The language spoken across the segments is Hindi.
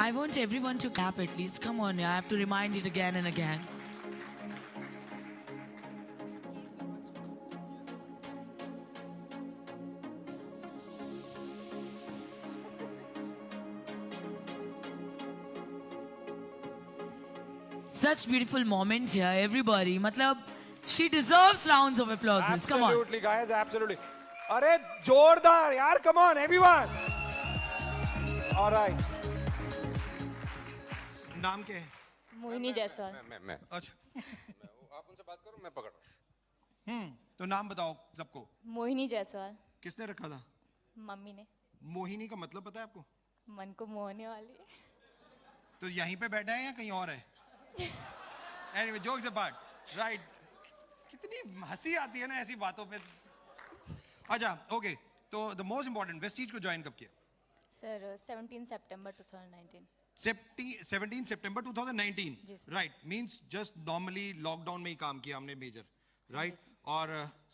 I want everyone to clap at least. Come on, I have to remind it again and again. Such beautiful moment here, everybody. Matlab, she deserves rounds of applause. Come on. Absolutely, guys, absolutely. अरे जोरदार यार, come on, everyone. All right. नाम क्या है? मोहिनी जायसवाल। मैं अच्छा। आप उनसे बात करो, मैं पकड़ रहा हूँ। तो नाम बताओ सबको। मोहिनी जायसवाल। किसने रखा था? मम्मी ने। मोहिनी का मतलब पता है आपको? मन को मोहने वाली। तो यहीं पे बैठा है या कहीं और है? Anyway, jokes apart, right? कितनी हंसी आती है ना ऐसी बातों पे। अच्छा, ओके। तो द मोस्ट इम्पोर्टेंट, वेस्टीज को ज्वाइन कब किया? सर 17 सितंबर 2019। 17 सितंबर 2019, जी sir. Right? Means just normally lockdown में ही काम किया हमने मेजर, राइट? और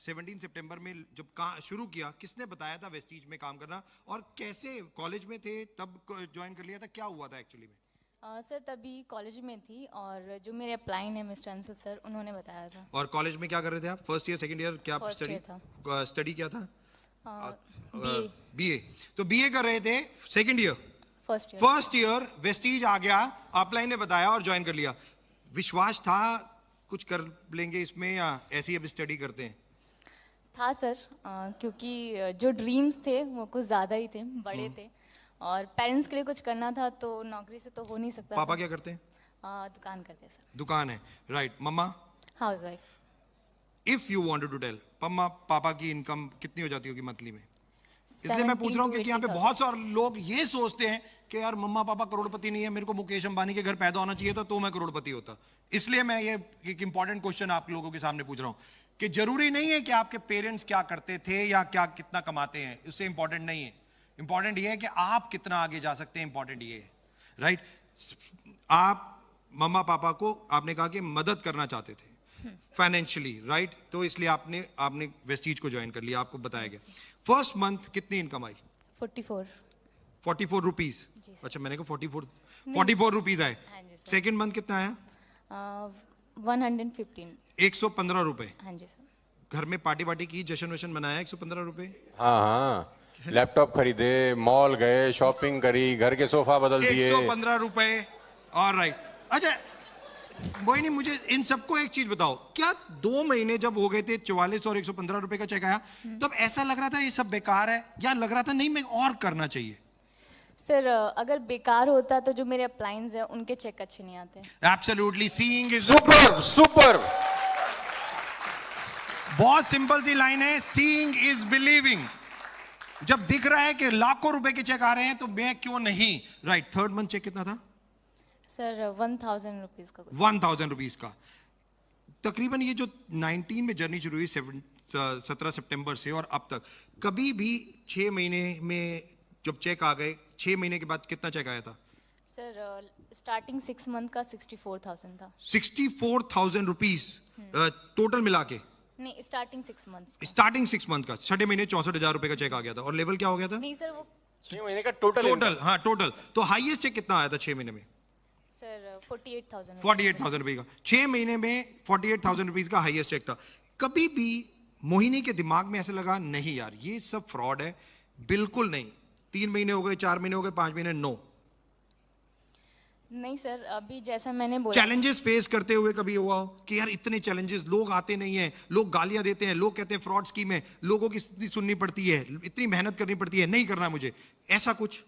17 सितंबर में जब शुरू किया, किसने बताया था वेस्टीज में काम करना, और कैसे कॉलेज में थे तब ज्वाइन कर लिया था? क्या हुआ था एक्चुअली में? सर तभी कॉलेज में थी और जो मेरे अपलाइन है मिस्टर अंशु सर, उन्होंने बताया था। और कॉलेज में क्या कर रहे थे आप? फर्स्ट ईयर, सेकंड ईयर, क्या First स्टडी year था। स्टडी क्या था? बीए। बीए। तो बीए कर रहे थे, second year, first year. First year Vestige आ गया, अपलाइन ने बताया और ज्वाइन कर लिया। विश्वास था कुछ कर लेंगे इसमें, या ऐसे ही अब स्टडी करते हैं? था सर, क्योंकि जो ड्रीम्स थे वो कुछ ज़्यादा ही थे, बड़े थे, और पेरेंट्स के लिए कुछ करना था, तो नौकरी से तो हो नहीं सकता। पापा क्या करते हैं? दुकान करते हैं सर। दुकान है, राइट? मम्मा? House wife. If you wanted to tell, मम्मा पापा की इनकम कितनी हो जाती होगी मंथली में? इसलिए मैं पूछ रहा हूँ क्योंकि यहाँ पे बहुत सारे लोग ये सोचते हैं कि यार मम्मा पापा करोड़पति नहीं है, मेरे को मुकेश अंबानी के घर पैदा होना चाहिए था तो मैं करोड़पति होता। इसलिए मैं ये एक इंपॉर्टेंट क्वेश्चन आप लोगों के सामने पूछ रहा हूँ कि जरूरी नहीं है कि आपके पेरेंट्स क्या करते थे या क्या कितना कमाते हैं, उससे इंपॉर्टेंट नहीं है। इंपॉर्टेंट ये है कि आप कितना आगे जा सकते हैं, इंपॉर्टेंट ये है, राइट? आप मम्मा पापा को आपने कहा कि मदद करना चाहते थे फाइनेंशियली, राइट? तो इसलिए आपने वेस्टीज को ज्वाइन कर लिया, आपको बताया गया। फर्स्ट मंथ कितनी इनकम आई? 44 रुपीज। अच्छा, मैंने कहा 44 रुपीज आए। हाँ जी सर। सेकेंड मंथ कितना आया? 115। 115 रुपए। हाँ जी सर। घर में पार्टी वार्टी की, जश्न वशन मनाया? 115 रुपए। हाँ हाँ, लैपटॉप खरीदे, मॉल गए, शॉपिंग करी, घर के सोफा बदल दिए। 115 रुपए, ऑलराइट। अच्छा मोहिनी, मुझे इन सबको एक चीज बताओ, क्या 2 महीने जब हो गए थे 44 और 115 रुपए का चेक आया, तब ऐसा लग रहा था ये सब बेकार है, या लग रहा था नहीं मैं और करना चाहिए? सर अगर बेकार होता तो जो मेरे अपलाइंस हैं उनके चेक अच्छे नहीं आते। Absolutely, seeing is super super. बहुत सिंपल सी लाइन है, सीइंग इज बिलीविंग। जब दिख रहा है कि लाखों रुपए के चेक आ रहे हैं तो मैं क्यों नहीं, राइट? थर्ड मंथ चेक कितना था? सर 1000 रुपीज का। 1000 रुपीज का। तकरीबन ये जो 19 में जर्नी शुरू हुई 17 सितंबर से और अब तक, कभी भी 6 महीने में जब चेक आ गए, 6 महीने के बाद कितना चेक आया था? सर स्टार्टिंग 6 मंथ का 64,000 था। 64,000 रुपीज टोटल मिला के? नहीं, स्टार्टिंग 6 मंथ। स्टार्टिंग 6 मंथ का, 6 महीने 64,000 रुपए का चेक आ गया था। और लेवल क्या हो गया था? नहीं सर, वो 6 महीने का टोटल। हाँ टोटल। तो हाईएस्ट चेक कितना आया था 6 महीने में? सर 48,000। 48,000 रुपए का 6 महीने में 48,000 रुपीज का हाईएस्ट चेक था। कभी भी मोहिनी के दिमाग में ऐसा लगा नहीं यार ये सब फ्रॉड है? बिल्कुल नहीं। 3 महीने हो गए, 4 महीने हो गए, 5 महीने, नो। नहीं सर, अभी जैसा मैंने बोला, चैलेंजेस फेस करते हुए कभी हुआ हो कि यार इतने चैलेंजेस, लोग आते नहीं है, लोग गालियां देते हैं, लोग कहते हैं फ्रॉड स्कीम है, लोगों की सुननी पड़ती है, इतनी मेहनत करनी पड़ती है, नहीं करना मुझे, ऐसा कुछ?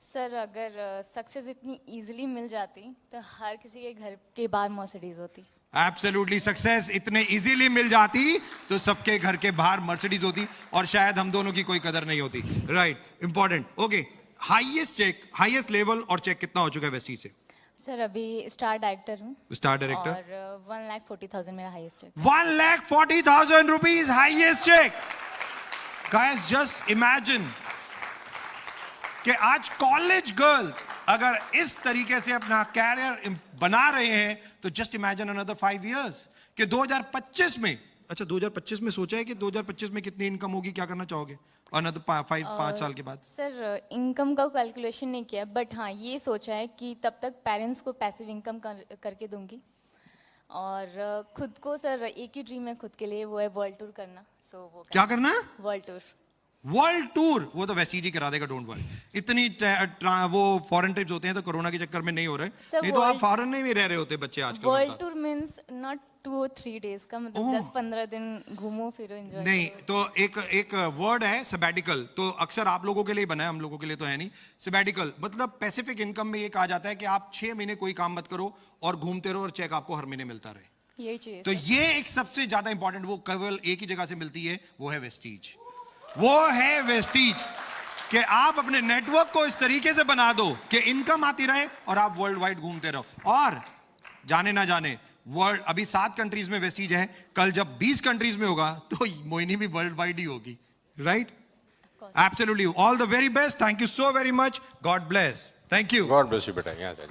सर अगर सक्सेस इतनी इजीली मिल जाती तो हर किसी के घर के बाहर मर्सिडीज होती। एब्सोल्युटली, सक्सेस इतने इजीली मिल जाती तो सबके घर के बाहर मर्सिडीज होती और शायद हम दोनों की कोई कदर नहीं होती, right? Important. Okay, highest check, highest level और चेक कितना हो चुका है वेस्टीज से? सर अभी स्टार डायरेक्टर हूँ। Star director. और 1,40,000 मेरा highest check. 1,40,000 rupees highest check. Guys just imagine कि आज कॉलेज गर्ल्स अगर इस तरीके से अपना कैरियर बना रहे हैं तो जस्ट इमेजिन अनदर 5 इयर्स कि 2025 में अच्छा 2025 में सोचा है कि 2025 में कितनी इनकम होगी, क्या करना चाहोगे अनदर 5 साल के बाद? सर इनकम का कैलकुलेशन नहीं किया, बट हाँ ये सोचा है कि तब तक पेरेंट्स को पैसिव इनकम करके दूंगी। और खुद को सर एक ही ड्रीम है खुद के लिए, वो है वर्ल्ड टूर करना। सो वो क्या करना है? World tour. वर्ल्ड टूर वो तो वैसे ही करा देगा, डोंट वरी। इतनी वो फॉरेन ट्रिप्स होते हैं तो कोरोना के चक्कर में नहीं हो रहे, Sir, नहीं तो आप world- फॉरेन में भी रह रहे होते बच्चे आजकल। World tour means not 2 or 3 days का, मतलब ओह। 10-15 दिन घूमो फिरो एंजॉय। नहीं तो एक वर्ड है सबैटिकल, तो अक्सर आप लोगों के लिए बना है, हम लोगों के लिए तो है नहीं। सबैटिकल मतलब पैसिफिक इनकम में ये कहा जाता है कि आप 6 महीने कोई काम मत करो और घूमते रहो और चेक आपको हर महीने मिलता रहे। यही चाहिए तो सर। ये एक सबसे ज्यादा इंपॉर्टेंट, वो केवल एक ही जगह से मिलती है, वो है वेस्टीज। वो है वेस्टीज कि आप अपने नेटवर्क को इस तरीके से बना दो कि इनकम आती रहे और आप वर्ल्ड वाइड घूमते रहो। और जाने ना जाने वर्ल्ड, अभी 7 कंट्रीज में वेस्टीज है, कल जब 20 कंट्रीज में होगा तो मोहिनी भी वर्ल्ड वाइड ही होगी, right? Absolutely. All the very best, thank you so very much, God bless, thank you. God bless you बेटा, यहाँ से